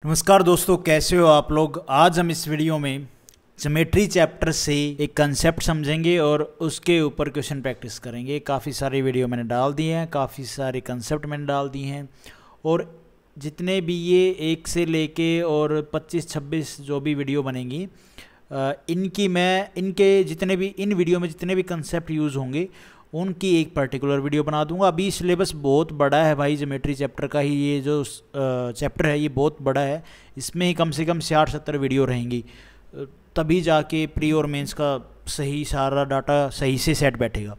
नमस्कार दोस्तों, कैसे हो आप लोग। आज हम इस वीडियो में ज्योमेट्री चैप्टर से एक कंसेप्ट समझेंगे और उसके ऊपर क्वेश्चन प्रैक्टिस करेंगे। काफ़ी सारी वीडियो मैंने डाल दिए हैं, काफ़ी सारे कंसेप्ट मैंने डाल दिए हैं और जितने भी ये 1 से लेके और 25-26 जो भी वीडियो बनेंगी इनके जितने भी इन वीडियो में जितने भी कंसेप्ट यूज़ होंगे उनकी एक पर्टिकुलर वीडियो बना दूंगा। अभी सिलेबस बहुत बड़ा है भाई, ज्योमेट्री चैप्टर का ही ये जो चैप्टर है ये बहुत बड़ा है। इसमें ही कम से कम 60-70 वीडियो रहेंगी, तभी जाके प्री और मेंस का सही सारा डाटा सही से सेट बैठेगा।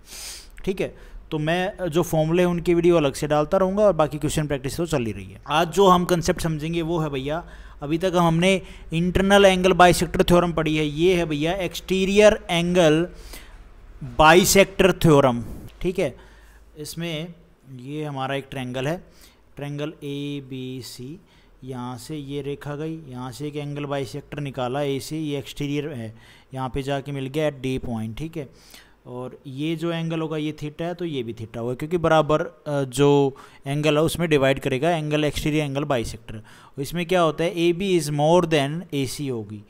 ठीक है, तो मैं जो फॉर्मूले हैं उनकी वीडियो अलग से डालता रहूँगा और बाकी क्वेश्चन प्रैक्टिस तो चल ही रही है। आज जो हम कंसेप्ट समझेंगे वो है भैया, अभी तक हमने इंटरनल एंगल बाइसेक्टर थ्योरम पढ़ी है। ये है भैया एक्सटीरियर एंगल बाइसेक्टर थ्योरम। ठीक है, इसमें ये हमारा एक ट्रायंगल है, ट्रायंगल ABC। यहाँ से ये रेखा गई, यहाँ से एक एंगल बाइसेक्टर निकाला ए से, ये एक्सटीरियर है, यहाँ पे जाके मिल गया एट D पॉइंट। ठीक है, और ये जो एंगल होगा ये थीटा है तो ये भी थीटा होगा, क्योंकि बराबर जो एंगल है उसमें डिवाइड करेगा एंगल एक्सटीरियर एंगल बाइसेक्टर। इसमें क्या होता है, AB is more than AC होगी,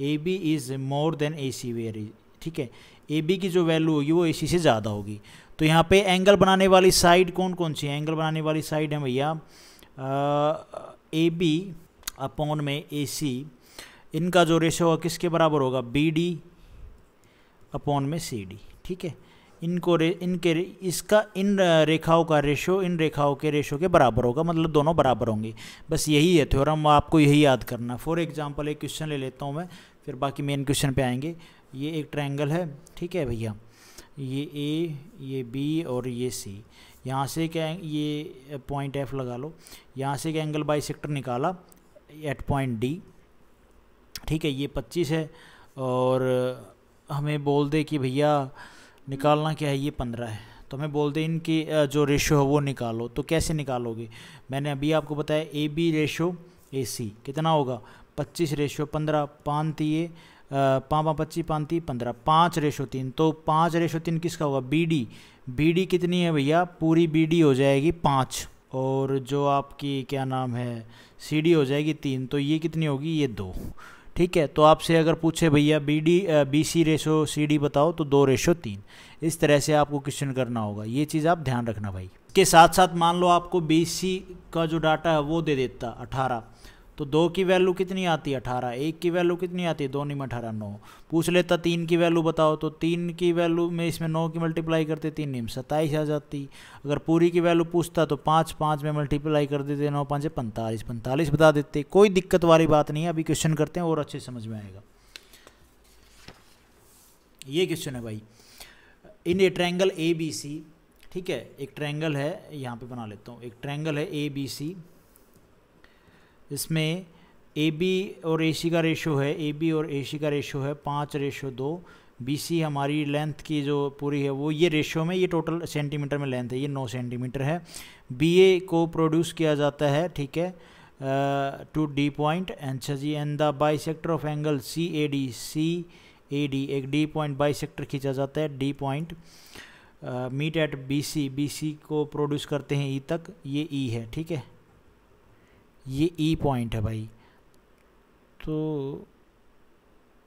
AB is more than AC where. ठीक है, AB की जो वैल्यू होगी वो AC से ज़्यादा होगी। तो यहाँ पे एंगल बनाने वाली साइड कौन कौन सी है, एंगल बनाने वाली साइड है भैया AB अपॉन में AC। इनका जो रेशो होगा किसके बराबर होगा, BD अपॉन में CD। ठीक है, इसका इन रेखाओं का रेशो इन रेखाओं के रेशो के बराबर होगा, मतलब दोनों बराबर होंगे। बस यही है थ्योरम, आपको यही याद करना। फॉर एग्जांपल एक क्वेश्चन ले लेता हूँ मैं, फिर बाकी मेन क्वेश्चन पे आएंगे। ये एक ट्रायंगल है, ठीक है भैया, ये A, ये B और ये C। यहाँ से क्या, ये पॉइंट F लगा लो, यहाँ से एक एंगल बाइसेक्टर निकाला एट पॉइंट D। ठीक है, ये 25 है और हमें बोल दे कि भैया निकालना क्या है, ये 15 है, तो हमें बोल दे इनकी जो रेशो है वो निकालो। तो कैसे निकालोगे, मैंने अभी आपको बताया AB रेशो AC कितना होगा, 25 रेशो 15, 5 तिये 5 25 5 3 15, 5 रेशो 3। तो 5 रेशो 3 किसका होगा, BD कितनी है भैया, पूरी BD हो जाएगी 5, और जो आपकी क्या नाम है CD हो जाएगी 3, तो ये कितनी होगी, ये 2। ठीक है, तो आपसे अगर पूछे भैया BC रेशो CD बताओ तो 2 रेशो 3। इस तरह से आपको क्वेश्चन करना होगा, ये चीज़ आप ध्यान रखना भाई। के साथ साथ मान लो आपको BC का जो डाटा है वो दे देता 18, तो 2 की वैल्यू कितनी आती है 18, 1 की वैल्यू कितनी आती है 2 में 18 9। पूछ लेता 3 की वैल्यू बताओ, तो 3 की वैल्यू में इसमें 9 की मल्टीप्लाई करते 3 में 27 आ जाती। अगर पूरी की वैल्यू पूछता तो 5 में मल्टीप्लाई कर देते, 9 5 45 बता देते। कोई दिक्कत वाली बात नहीं है, अभी क्वेश्चन करते हैं और अच्छे समझ में आएगा। ये क्वेश्चन है भाई, इन ए ट्रायंगल ABC। ठीक है, एक ट्रायंगल है, यहाँ पे बना लेता हूँ, एक ट्रायंगल है ABC। इसमें AB और AC का रेशो है, AB और AC का रेशो है 5 रेशो 2। BC हमारी लेंथ की जो पूरी है वो ये रेशो में, ये टोटल सेंटीमीटर में लेंथ है, ये 9 सेंटीमीटर है। BA को प्रोड्यूस किया जाता है, ठीक है, टू D पॉइंट। अच्छा जी, and the bisector of angle CAD एक D पॉइंट बाइसेक्टर खींचा जाता है, D point meet at BC को प्रोड्यूस करते हैं E तक, ये E है। ठीक है, ये E पॉइंट है भाई, तो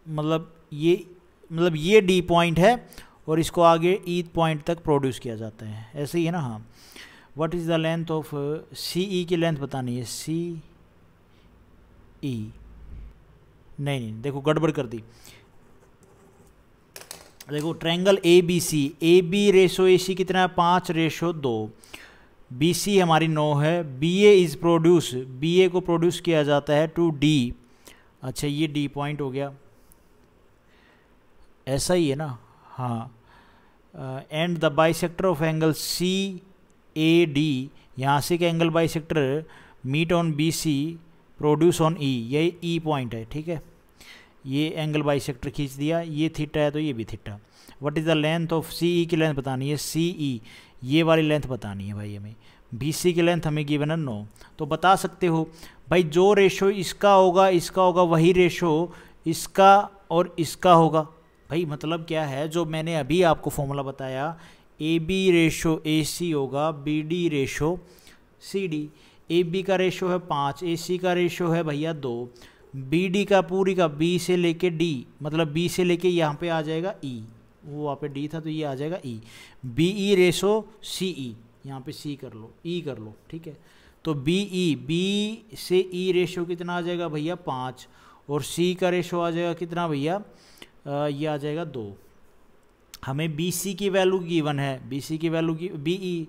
मतलब ये D पॉइंट है और इसको आगे E पॉइंट तक प्रोड्यूस किया जाता है, ऐसे ही है ना। हाँ, what is the length of CE की लेंथ बतानी है, CE नहीं देखो गड़बड़ कर दी। देखो triangle ABC, AB ratio AC कितना है 5 रेशो 2, BC हमारी 9 है, BA को प्रोड्यूस किया जाता है टू D। अच्छा, ये D पॉइंट हो गया, ऐसा ही है ना। हाँ, and the bisector of angle CAD, यहाँ से क्या angle bisector meet on BC produce on E, ये E पॉइंट है। ठीक है, ये एंगल बाइसेक्टर खींच दिया, ये थीटा है तो ये भी theta. What is the length of CE की लेंथ बतानी है, CE ये वाली लेंथ बतानी है भाई हमें। BC की लेंथ हमें गिवन है 9, तो बता सकते हो भाई जो रेशो इसका होगा वही रेशो इसका और इसका होगा। भाई मतलब क्या है, जो मैंने अभी आपको फॉर्मूला बताया, AB रेशो AC होगा BD ratio CD। A B का रेशो है 5, ए सी का रेशो है भैया 2, बी डी का पूरी का बी से लेके डी, मतलब बी से लेके यहाँ पे आ जाएगा ई, वो वहाँ पे डी था तो ये आ जाएगा ई, बी ई रेशो सी ई, यहाँ पे सी कर लो, ई कर लो, ठीक है। तो बी ई, बी से ई रेशो कितना आ जाएगा भैया 5, और सी का रेशो आ जाएगा कितना भैया, ये आ जाएगा 2। हमें बी सी की वैल्यू गिवन है, बी सी की वैल्यू की बी ई,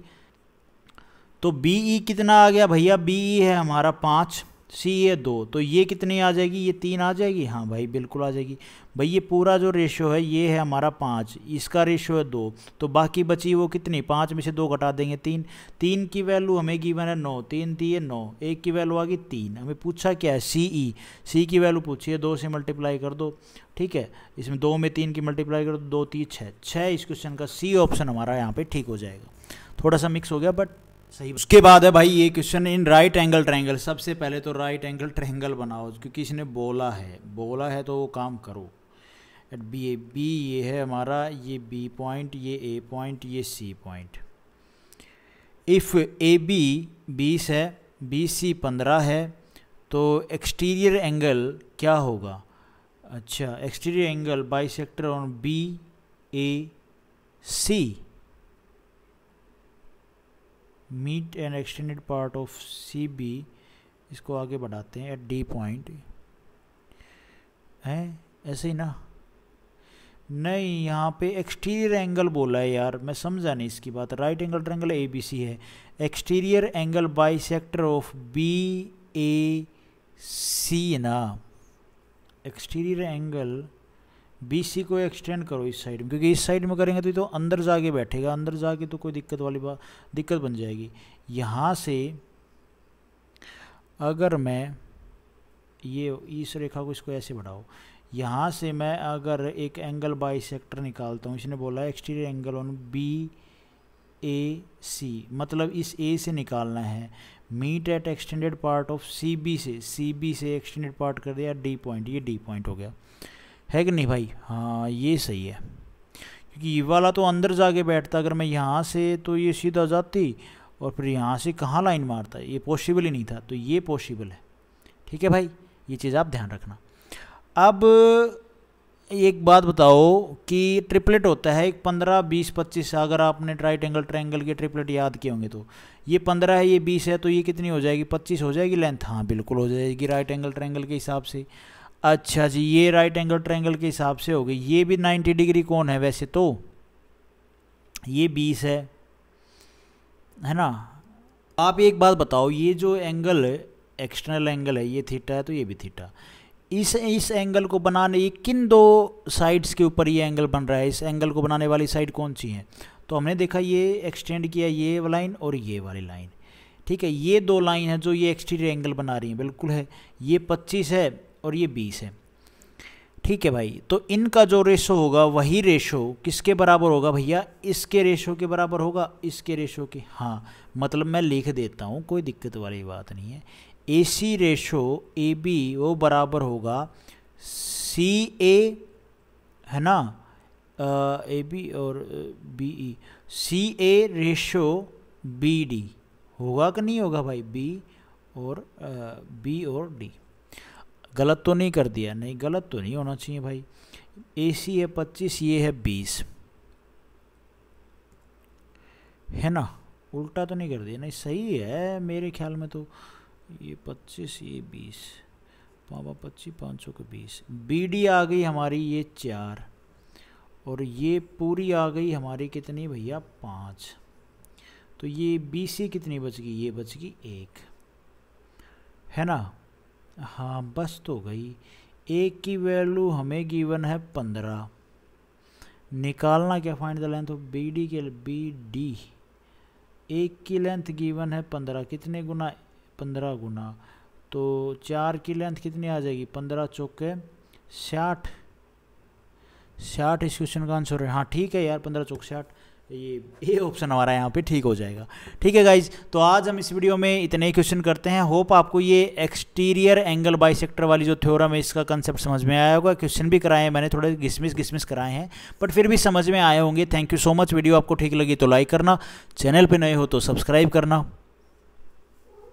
तो बी ई कितना आ गया भैया, बी ई है हमारा 5, सी है 2, तो ये कितनी आ जाएगी, ये 3 आ जाएगी, हाँ भाई बिल्कुल आ जाएगी। भाई ये पूरा जो रेशो है ये है हमारा 5, इसका रेशो है 2, तो बाकी बची वो कितनी, 5 में से 2 घटा देंगे 3, 3 की वैल्यू हमें गिवन है 9, 3 3 9, 1 की वैल्यू आ गई 3। हमें पूछा क्या है, सी ई, सी की वैल्यू पूछी है, 2 से मल्टीप्लाई कर दो, ठीक है। इसमें 2 में 3 की मल्टीप्लाई कर दो, 2 3 6, इस क्वेश्चन का सी ऑप्शन हमारा यहाँ पे ठीक हो जाएगा। थोड़ा सा मिक्स हो गया बट सही। उसके बाद है भाई ये question, in right angle triangle. सबसे पहले तो राइट एंगल ट्रायंगल बनाओ, क्योंकि इसने बोला है तो वो काम करो। एट बी ए, बी ये है हमारा, ये बी पॉइंट, ये ए पॉइंट, ये C point. If A B 20 है, बी सी 15 है, तो एक्सटीरियर एंगल क्या होगा। अच्छा, exterior angle bisector on B A C meet and extended part of C B, इसको आगे बढ़ाते हैं, एट डी पॉइंट है, ऐसे ही ना, नहीं यहाँ पे एक्सटीरियर एंगल बोला है यार, मैं समझा नहीं इसकी बात। Right angle triangle A B C है, exterior angle bisector of B A C ना, एक्सटीरियर एंगल बी सी को एक्सटेंड करो इस साइड में, क्योंकि इस साइड में करेंगे तो अंदर जाके बैठेगा, अंदर जाके तो कोई दिक्कत वाली बात, दिक्कत बन जाएगी। यहाँ से अगर मैं ये इस रेखा को, इसको ऐसे बढ़ाओ, यहाँ से मैं अगर एक एंगल बाइसेक्टर निकालता हूँ, इसने बोला है exterior angle on B A C, मतलब इस ए से निकालना है, meet at extended part of C B से, सी बी से एक्सटेंडेड पार्ट कर दिया डी पॉइंट, ये डी पॉइंट हो गया, है कि नहीं भाई। हाँ ये सही है, क्योंकि ये वाला तो अंदर जाके बैठता, अगर मैं यहाँ से तो ये सीधा जाती, और फिर यहाँ से कहाँ लाइन मारता है, ये पॉसिबल ही नहीं था, तो ये पॉसिबल है, ठीक है भाई, ये चीज़ आप ध्यान रखना। अब एक बात बताओ कि ट्रिपलेट होता है एक 15 20 25, अगर आपने राइट एंगल ट्रायंगल के ट्रिपलेट याद किए होंगे तो ये 15 है, ये 20 है, तो ये कितनी हो जाएगी, 25 हो जाएगी लेंथ, हाँ बिल्कुल हो जाएगी राइट एंगल ट्रायंगल के हिसाब से। अच्छा जी, ये राइट एंगल ट्रायंगल के हिसाब से हो गई, ये भी 90 डिग्री कौन है वैसे तो, ये 20 है ना। आप एक बात बताओ, ये जो एंगल एक्सटर्नल एंगल है ये थीटा है, तो ये भी थीटा, इस एंगल को बनाने, ये किन दो साइड्स के ऊपर ये एंगल बन रहा है, इस एंगल को बनाने वाली साइड कौन सी है, तो हमने देखा ये एक्सटेंड किया ये लाइन और ये वाली लाइन, ठीक है। ये दो लाइन है जो ये एक्सटीरियर एंगल बना रही है, बिल्कुल है, ये 25 है और ये 20 है, ठीक है भाई। तो इनका जो रेशो होगा वही रेशो किसके बराबर होगा भैया, इसके रेशो के बराबर होगा, इसके रेशो के, हाँ मतलब मैं लिख देता हूँ, कोई दिक्कत वाली बात नहीं है। ए सी रेशो ए बी वो बराबर होगा सी ए, है ना, ए बी और बी ई, सी ए रेशो बी डी होगा कि नहीं होगा भाई, बी और डी। गलत तो नहीं कर दिया, नहीं गलत तो नहीं होना चाहिए भाई। ए सी है 25, ये है 20, है ना, उल्टा तो नहीं कर दिया, नहीं सही है मेरे ख्याल में तो, ये 25 ये 20, 25 5 के 20, बी डी आ गई हमारी ये 4, और ये पूरी आ गई हमारी कितनी भैया 5, तो ये बी सी कितनी बच गई, ये बच गई 1, है ना। हाँ बस तो गई, एक की वैल्यू हमें गिवन है 15, निकालना क्या, find the length of B D के, बी डी, एक की लेंथ गिवन है 15, कितने गुना, 15 गुना, तो 4 की लेंथ कितनी आ जाएगी, 15 चौके 60, इस क्वेश्चन का आंसर है, हाँ ठीक है यार 15 चौक 60, ये ऑप्शन हमारा यहाँ पे ठीक हो जाएगा। ठीक है गाइज, तो आज हम इस वीडियो में इतने ही क्वेश्चन करते हैं। होप आपको ये एक्सटीरियर एंगल बाइसेक्टर वाली जो थ्योरम है इसका कंसेप्ट समझ में आया होगा। क्वेश्चन भी कराए हैं मैंने, थोड़े घिसमिस कराए हैं, बट फिर भी समझ में आए होंगे। Thank you so much. Video आपको ठीक लगी तो लाइक करना, चैनल पर नए हो तो सब्सक्राइब करना।